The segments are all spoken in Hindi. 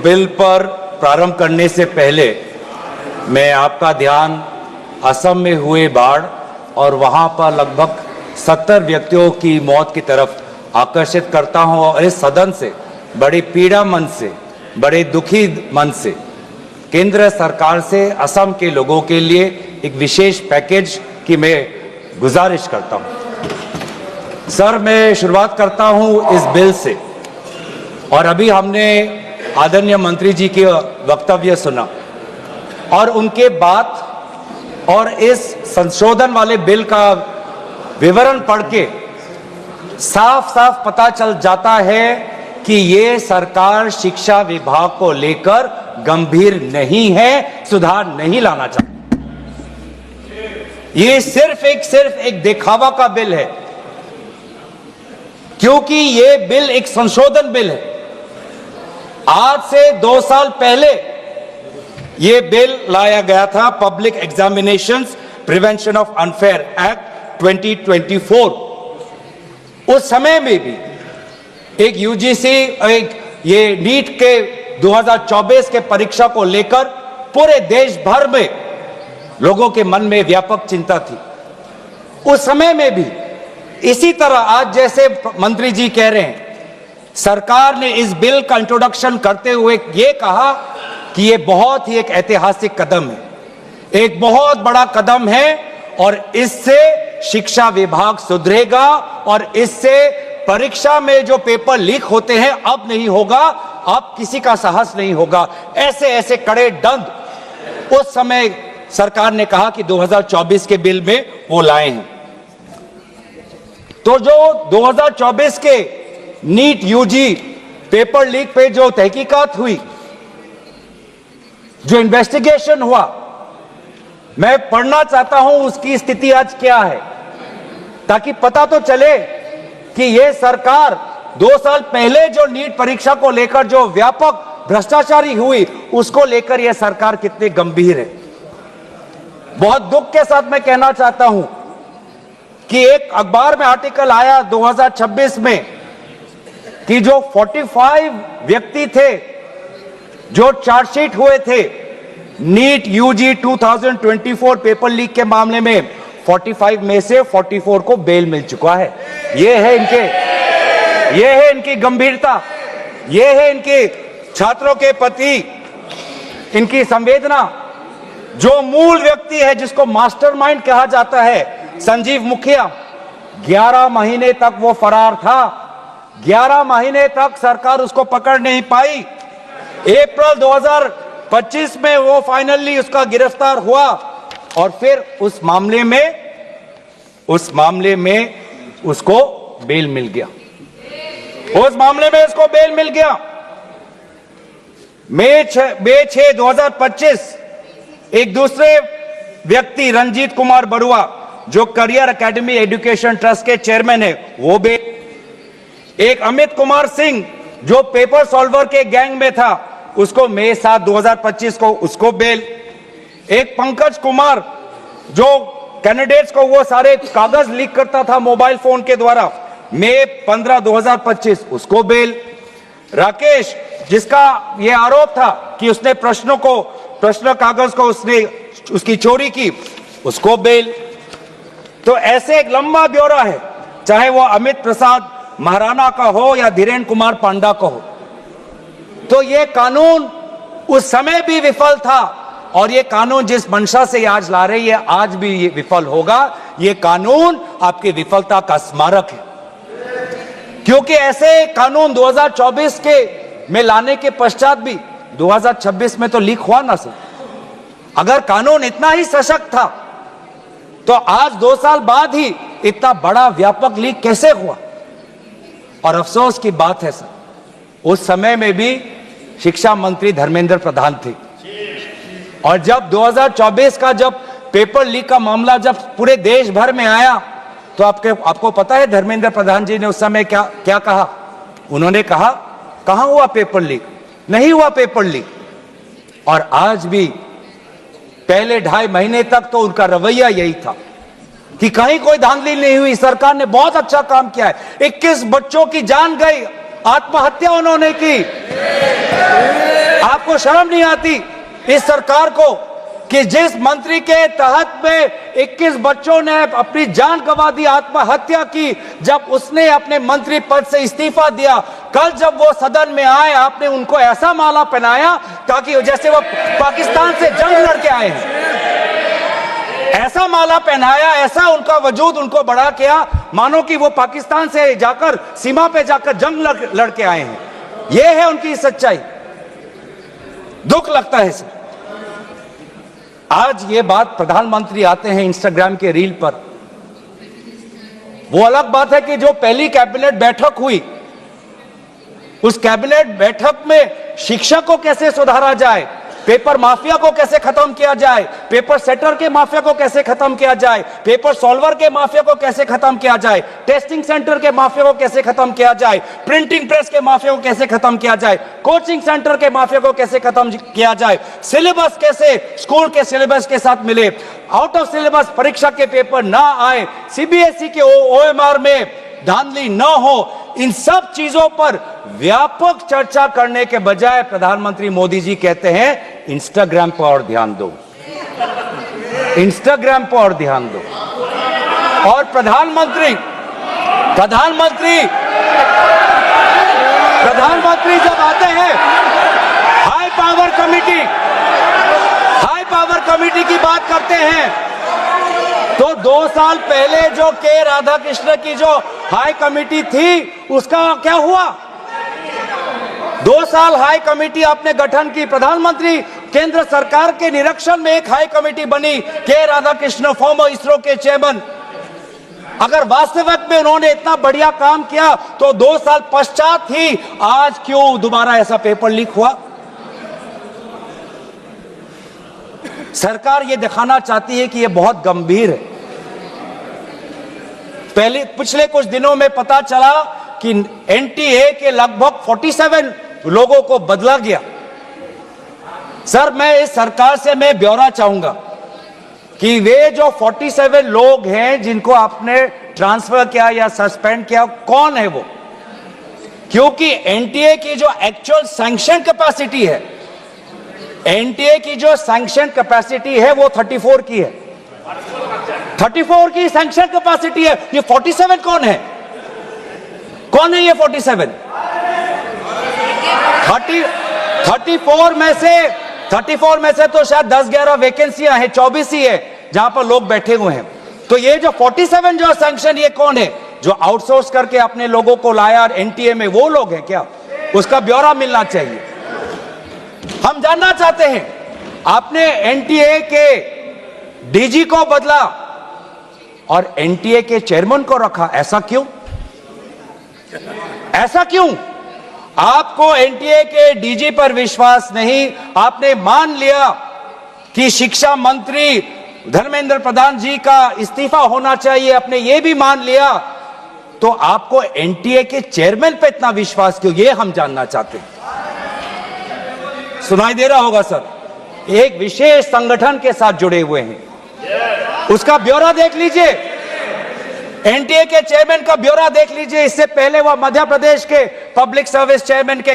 बिल पर प्रारंभ करने से पहले मैं आपका ध्यान असम में हुए बाढ़ और वहां पर लगभग 70 व्यक्तियों की मौत की तरफ आकर्षित करता हूं और इस सदन से बड़े पीड़ा मन से, बड़े दुखी मन से केंद्र सरकार से असम के लोगों के लिए एक विशेष पैकेज की मैं गुजारिश करता हूं। सर, मैं शुरुआत करता हूं इस बिल से। और अभी हमने आदरणीय मंत्री जी के वक्तव्य सुना और उनके बाद और इस संशोधन वाले बिल का विवरण पढ़ के साफ साफ पता चल जाता है कि ये सरकार शिक्षा विभाग को लेकर गंभीर नहीं है, सुधार नहीं लाना चाहती। ये सिर्फ एक दिखावा का बिल है, क्योंकि ये बिल एक संशोधन बिल है। आज से 2 साल पहले ये बिल लाया गया था, public examinations prevention of unfair act 2024। उस समय में भी एक यूजीसी ये नीट के 2024 के परीक्षा को लेकर पूरे देश भर में लोगों के मन में व्यापक चिंता थी। उस समय में भी इसी तरह आज जैसे मंत्री जी कह रहे हैं, सरकार ने इस बिल का इंट्रोडक्शन करते हुए ये कहा कि ये बहुत ही एक ऐतिहासिक कदम है, एक बहुत बड़ा कदम है और इससे शिक्षा विभाग सुधरेगा और इससे परीक्षा में जो पेपर लीक होते हैं अब नहीं होगा, अब किसी का साहस नहीं होगा। ऐसे कड़े दंड उस समय सरकार ने कहा कि 2024 के बिल में वो लाए हैं। तो जो 2024 के नीट यूजी पेपर लीक पे जो तहकीकात हुई, जो इन्वेस्टिगेशन हुआ, मैं पढ़ना चाहता हूं उसकी स्थिति आज क्या है, ताकि पता तो चले कि यह सरकार 2 साल पहले जो नीट परीक्षा को लेकर जो व्यापक भ्रष्टाचारी हुई उसको लेकर यह सरकार कितनी गंभीर है। बहुत दुख के साथ मैं कहना चाहता हूं कि एक अखबार में आर्टिकल आया 2026 में कि जो 45 व्यक्ति थे जो चार्जशीट हुए थे नीट यूजी 2024 पेपर लीक के मामले में, 45 में से 44 को बेल मिल चुका है। ये है इनकी गंभीरता, ये है इनके छात्रों के प्रति इनकी संवेदना। जो मूल व्यक्ति है जिसको मास्टरमाइंड कहा जाता है, संजीव मुखिया, 11 महीने तक वो फरार था। 11 महीने तक सरकार उसको पकड़ नहीं पाई। अप्रैल 2025 में वो फाइनली उसका गिरफ्तार हुआ और फिर उस मामले में उसको बेल मिल गया। मई 6, 2025 एक दूसरे व्यक्ति रंजीत कुमार बरुआ जो करियर एकेडमी एजुकेशन ट्रस्ट के चेयरमैन है, वो बेल। एक अमित कुमार सिंह जो पेपर सॉल्वर के गैंग में था, उसको मई 7, 2025 को उसको बेल। एक पंकज कुमार जो कैंडिडेट्स को वो सारे कागज लीक करता था मोबाइल फोन के द्वारा, मई 15, 2025 उसको बेल। राकेश जिसका ये आरोप था कि उसने प्रश्न कागज को उसकी चोरी की, उसको बेल। तो ऐसे एक लंबा ब्यौरा है, चाहे वो अमित प्रसाद महाराणा का हो या धीरेन्द्र कुमार पांडा का हो। तो ये कानून उस समय भी विफल था और ये कानून जिस मंशा से आज ला रही है आज भी ये विफल होगा। ये कानून आपकी विफलता का स्मारक है, क्योंकि ऐसे कानून 2024 के में लाने के पश्चात भी 2026 में तो लीक हुआ ना सर। अगर कानून इतना ही सशक्त था तो आज 2 साल बाद ही इतना बड़ा व्यापक लीक कैसे हुआ। और अफसोस की बात है सर, उस समय में भी शिक्षा मंत्री धर्मेंद्र प्रधान थे और जब 2024 का जब पेपर लीक का मामला जब पूरे देश भर में आया तो आपको पता है धर्मेंद्र प्रधान जी ने उस समय क्या कहा। उन्होंने कहा कहां हुआ पेपर लीक, नहीं हुआ पेपर लीक। और आज भी पहले 2.5 महीने तक तो उनका रवैया यही था कि कहीं कोई धांधली नहीं हुई, सरकार ने बहुत अच्छा काम किया है। 21 बच्चों की जान गई, आत्महत्या उन्होंने की। आपको शर्म नहीं आती इस सरकार को कि जिस मंत्री के तहत में 21 बच्चों ने अपनी जान गंवा दी, आत्महत्या की, जब उसने अपने मंत्री पद से इस्तीफा दिया, कल जब वो सदन में आए आपने उनको ऐसा माला पहनाया ताकि जैसे वो पाकिस्तान से जंग लड़के आए हैं, ऐसा माला पहनाया, ऐसा उनका वजूद उनको बड़ा किया मानो कि वो पाकिस्तान से जाकर सीमा पे जाकर जंग लड़के आए हैं। ये है उनकी सच्चाई। दुख लगता है सर। आज ये बात प्रधानमंत्री आते हैं इंस्टाग्राम के रील पर, वो अलग बात है कि जो पहली कैबिनेट बैठक हुई उस कैबिनेट बैठक में शिक्षा को कैसे सुधारा जाए, पेपर माफिया को कैसे खत्म किया जाए, पेपर सेटर के माफिया को कैसे खत्म किया जाए, पेपर सॉल्वर के माफिया को कैसे खत्म किया जाए, टेस्टिंग सेंटर के माफिया को कैसे खत्म किया जाए, प्रिंटिंग प्रेस के माफिया को कैसे खत्म किया जाए, कोचिंग सेंटर के माफिया को कैसे खत्म किया जाए, सिलेबस कैसे स्कूल के सिलेबस के साथ मिले, आउट ऑफ सिलेबस परीक्षा के पेपर ना आए, सीबीएसई के ओएमआर में धांधली न हो, इन सब चीजों पर व्यापक चर्चा करने के बजाय प्रधानमंत्री मोदी जी कहते हैं इंस्टाग्राम पर और ध्यान दो, इंस्टाग्राम पर और ध्यान दो। और प्रधानमंत्री जब आते हैं हाई पावर कमेटी की बात करते हैं तो 2 साल पहले जो के राधाकृष्ण की जो हाई कमेटी थी उसका क्या हुआ? 2 साल हाई कमेटी आपने गठन की, प्रधानमंत्री केंद्र सरकार के निरीक्षण में एक हाई कमेटी बनी, के राधाकृष्ण फॉर्मर इसरो के चेयरमैन। अगर वास्तविक में उन्होंने इतना बढ़िया काम किया तो 2 साल पश्चात ही आज क्यों दोबारा ऐसा पेपर लीक हुआ? सरकार ये दिखाना चाहती है कि ये बहुत गंभीर है। पिछले कुछ दिनों में पता चला कि एनटीए के लगभग 47 लोगों को बदला गया। सर मैं इस सरकार से मैं ब्यौरा चाहूंगा कि वे जो 47 लोग हैं जिनको आपने ट्रांसफर किया या सस्पेंड किया, कौन है वो? क्योंकि एनटीए की जो एक्चुअल सैंक्शन कैपेसिटी है, एनटीए की जो सैंक्शन कैपेसिटी है वो 34 की है, 34 की सैंक्शन कैपेसिटी है। ये 47 कौन है? कौन है ये 47? 34 में से तो शायद 10-11 वैकेंसियां हैं, 24 ही है जहां पर लोग बैठे हुए हैं। तो ये जो 47 जो सैंक्शन, ये कौन है? जो आउटसोर्स करके अपने लोगों को लाया एनटीए में, वो लोग हैं क्या? उसका ब्यौरा मिलना चाहिए। हम जानना चाहते हैं, आपने एनटीए के डीजी को बदला और एनटीए के चेयरमैन को रखा, ऐसा क्यों? ऐसा क्यों? आपको एनटीए के डीजी पर विश्वास नहीं, आपने मान लिया कि शिक्षा मंत्री धर्मेंद्र प्रधान जी का इस्तीफा होना चाहिए, आपने ये भी मान लिया, तो आपको एनटीए के चेयरमैन पे इतना विश्वास क्यों? ये हम जानना चाहते हैं। सुनाई दे रहा होगा सर, एक विशेष संगठन के साथ जुड़े हुए हैं, उसका ब्यौरा देख लीजिए, एनटीए के चेयरमैन का ब्यौरा देख लीजिए। इससे पहले वह मध्य प्रदेश के पब्लिक सर्विस चेयरमैन के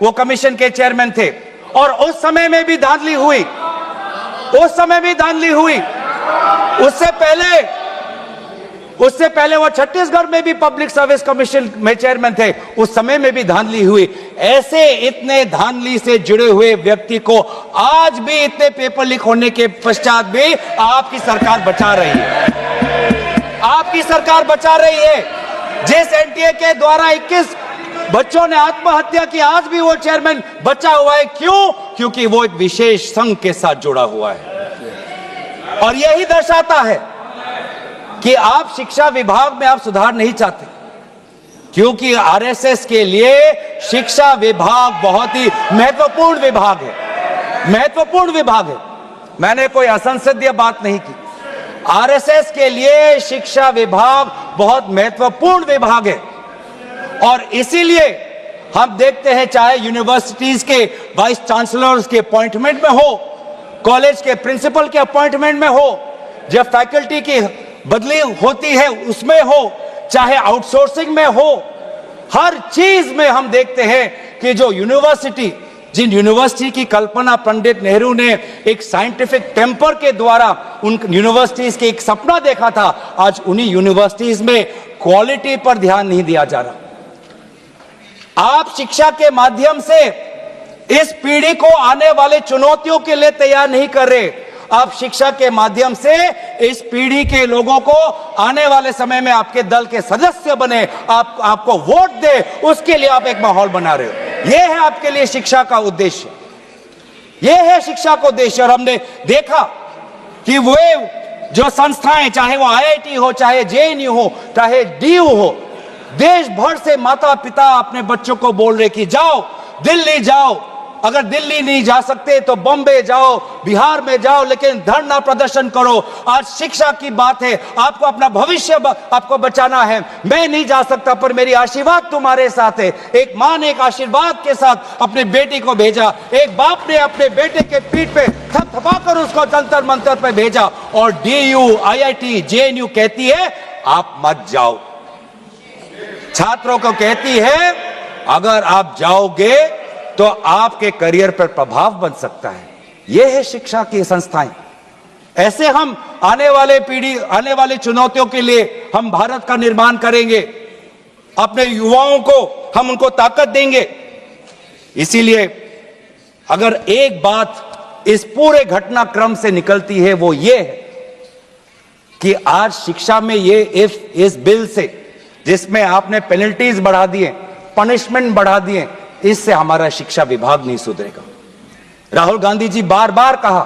वो कमीशन के चेयरमैन थे और उस समय में भी धांधली हुई, उससे पहले वो छत्तीसगढ़ में भी पब्लिक सर्विस कमीशन में चेयरमैन थे, उस समय में भी धांधली हुई। ऐसे इतने धांधली से जुड़े हुए व्यक्ति को आज भी इतने पेपर लीक होने के पश्चात भी आपकी सरकार बचा रही है, आपकी सरकार बचा रही है। जिस एनटीए के द्वारा 21 बच्चों ने आत्महत्या की, आज भी वो चेयरमैन बचा हुआ है। क्यों? क्योंकि वो एक विशेष संघ के साथ जुड़ा हुआ है। और यही दर्शाता है कि आप शिक्षा विभाग में आप सुधार नहीं चाहते, क्योंकि आरएसएस के लिए शिक्षा विभाग बहुत ही महत्वपूर्ण विभाग है, मैंने कोई असंसदीय बात नहीं की। आरएसएस के लिए शिक्षा विभाग बहुत महत्वपूर्ण विभाग है और इसीलिए हम देखते हैं, चाहे यूनिवर्सिटीज के वाइस चांसलर्स के अपॉइंटमेंट में हो, कॉलेज के प्रिंसिपल के अपॉइंटमेंट में हो, जब फैकल्टी की बदली होती है उसमें हो, चाहे आउटसोर्सिंग में हो, हर चीज में हम देखते हैं कि जो यूनिवर्सिटी, जिन यूनिवर्सिटी की कल्पना पंडित नेहरू ने एक साइंटिफिक टेम्पर के द्वारा उन यूनिवर्सिटीज के एक सपना देखा था, आज उन्हीं यूनिवर्सिटीज में क्वालिटी पर ध्यान नहीं दिया जा रहा। आप शिक्षा के माध्यम से इस पीढ़ी को आने वाले चुनौतियों के लिए तैयार नहीं कर रहे। आप शिक्षा के माध्यम से इस पीढ़ी के लोगों को आने वाले समय में आपके दल के सदस्य बने, आपको वोट दे, उसके लिए आप एक माहौल बना रहे हो। यह है आपके लिए शिक्षा का उद्देश्य, यह है शिक्षा का उद्देश्य। और हमने देखा कि वे जो संस्थाएं, चाहे वो IIT हो, चाहे JNU हो, चाहे DU हो, देश भर से माता पिता अपने बच्चों को बोल रहे कि जाओ दिल्ली जाओ, अगर दिल्ली नहीं जा सकते तो बॉम्बे जाओ, बिहार में जाओ, लेकिन धरना प्रदर्शन करो। आज शिक्षा की बात है, आपको अपना भविष्य आपको बचाना है। मैं नहीं जा सकता पर मेरी आशीर्वाद तुम्हारे साथ है। एक मां ने एक आशीर्वाद के साथ अपने बेटी को भेजा, एक बाप ने अपने बेटे के पीठ पे थपथपाकर उसको जंतर मंतर पे भेजा, और DU, IIT, JNU कहती है आप मत जाओ। छात्रों को कहती है अगर आप जाओगे तो आपके करियर पर प्रभाव बन सकता है। यह है शिक्षा की संस्थाएं। ऐसे हम आने वाले पीढ़ी, आने वाली चुनौतियों के लिए हम भारत का निर्माण करेंगे। अपने युवाओं को हम उनको ताकत देंगे। इसीलिए अगर एक बात इस पूरे घटनाक्रम से निकलती है वो ये है कि आज शिक्षा में ये इस बिल से, जिसमें आपने पेनल्टीज बढ़ा दिए, पनिशमेंट बढ़ा दिए, इससे हमारा शिक्षा विभाग नहीं सुधरेगा। राहुल गांधी जी बार बार कहा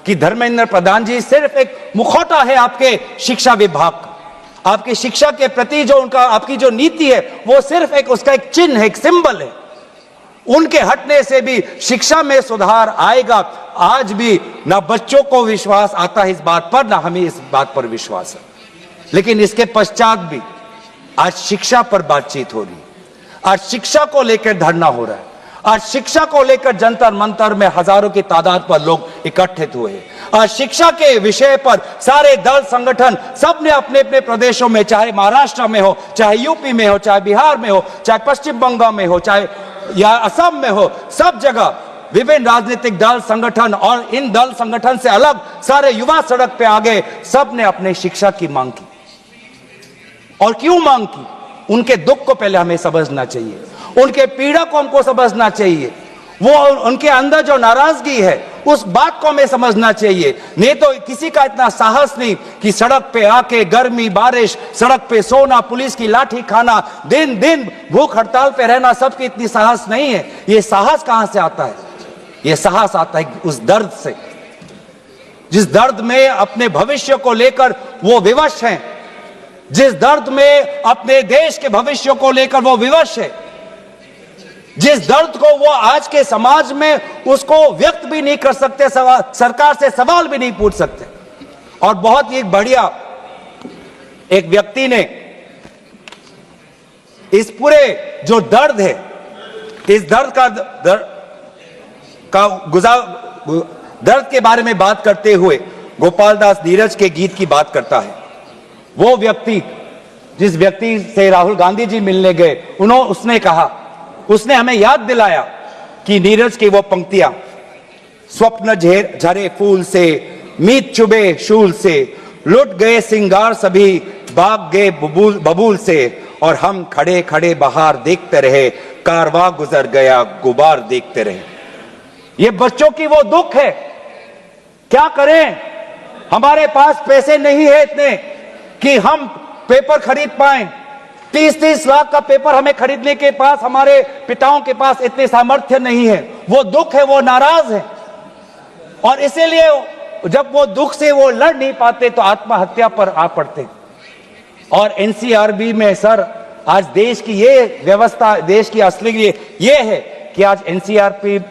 कि धर्मेंद्र प्रधान जी सिर्फ एक मुखौटा है आपके शिक्षा विभाग का। आपकी शिक्षा के प्रति जो उनका, आपकी जो नीति है वो सिर्फ एक उसका एक चिन्ह है, एक सिंबल है। उनके हटने से भी शिक्षा में सुधार आएगा। आज भी ना बच्चों को विश्वास आता है इस बात पर, ना हमें इस बात पर विश्वास है। लेकिन इसके पश्चात भी आज शिक्षा पर बातचीत हो रही है, आज शिक्षा को लेकर धरना हो रहा है, आज शिक्षा को लेकर जंतर मंतर में हजारों की तादाद पर लोग इकट्ठित हुए हैं। आज शिक्षा के विषय पर सारे दल संगठन सब ने अपने अपने प्रदेशों में, चाहे महाराष्ट्र में हो, चाहे यूपी में हो, चाहे बिहार में हो, चाहे पश्चिम बंगाल में हो, चाहे या असम में हो, सब जगह विभिन्न राजनीतिक दल संगठन और इन दल संगठन से अलग सारे युवा सड़क पे आ गए। सब ने अपने शिक्षा की मांग की। और क्यों मांग की? उनके दुख को पहले हमें समझना चाहिए, उनके पीड़ा को हमको समझना चाहिए, वो उनके अंदर जो नाराजगी है उस बात को हमें समझना चाहिए। नहीं तो किसी का इतना साहस नहीं कि सड़क पे आके गर्मी बारिश, सड़क पे सोना, पुलिस की लाठी खाना, दिन दिन भूख हड़ताल पे रहना, सबकी इतनी साहस नहीं है। ये साहस कहां से आता है? ये साहस आता है उस दर्द से, जिस दर्द में अपने भविष्य को लेकर वो विवश हैं, जिस दर्द में अपने देश के भविष्य को लेकर वो विवश है, जिस दर्द को वो आज के समाज में उसको व्यक्त भी नहीं कर सकते, सरकार से सवाल भी नहीं पूछ सकते। और बहुत ही बढ़िया एक व्यक्ति ने इस पूरे जो दर्द है, इस दर्द के बारे में बात करते हुए गोपाल दास नीरज के गीत की बात करता है। वो व्यक्ति, जिस व्यक्ति से राहुल गांधी जी मिलने गए, उसने कहा, उसने हमें याद दिलाया कि नीरज की वो पंक्तियां, स्वप्न झरे फूल से, मीत चुबे शूल से, लुट गए सिंगार सभी, भाग गए बबूल से, और हम खड़े खड़े बहार देखते रहे, कारवां गुजर गया गुबार देखते रहे। ये बच्चों की वो दुख है। क्या करें, हमारे पास पैसे नहीं है इतने कि हम पेपर खरीद पाएं। 30-30 लाख का पेपर हमें खरीदने के पास, हमारे पिताओं के पास इतने सामर्थ्य नहीं है। वो दुख है, वो नाराज है, और इसीलिए जब वो दुख से वो लड़ नहीं पाते तो आत्महत्या पर आ पड़ते। और NCRB में सर, आज देश की ये व्यवस्था, देश की असली ये है कि आज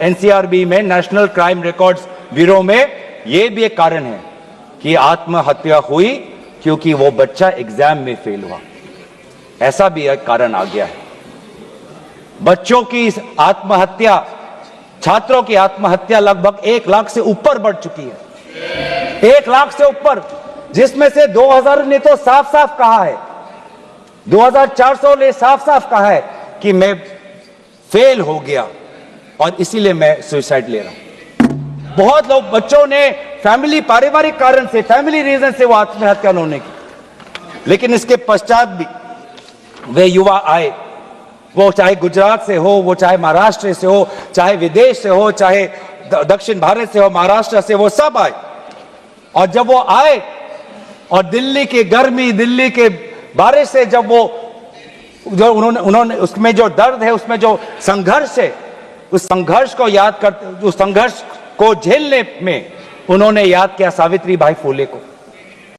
NCRB में, नेशनल क्राइम रिकॉर्ड्स ब्यूरो में, ये भी एक कारण है कि आत्महत्या हुई क्योंकि वो बच्चा एग्जाम में फेल हुआ। ऐसा भी एक कारण आ गया है। बच्चों की आत्महत्या, छात्रों की आत्महत्या लगभग 1 लाख से ऊपर बढ़ चुकी है। 1 लाख से ऊपर, जिसमें से 2000 ने तो साफ साफ कहा है, 2400 ने साफ साफ कहा है कि मैं फेल हो गया। और इसीलिए मैं सुसाइड ले रहा हूं। बहुत लोग, बच्चों ने फैमिली, पारिवारिक कारण से, फैमिली रीजन से वो आत्महत्या उन्होंने की, लेकिन इसके पश्चात भी वे युवा आए, वो चाहे गुजरात से हो, वो चाहे महाराष्ट्र से हो, चाहे विदेश से हो, चाहे दक्षिण भारत से हो, महाराष्ट्र से, वो सब आए। और जब वो आए और दिल्ली की गर्मी, दिल्ली के बारिश से जब वो जो उन्होंने उसमें जो दर्द है, उसमें जो संघर्ष है, उस संघर्ष को याद करते, उस संघर्ष को झेलने में उन्होंने याद किया सावित्री बाई फुले को।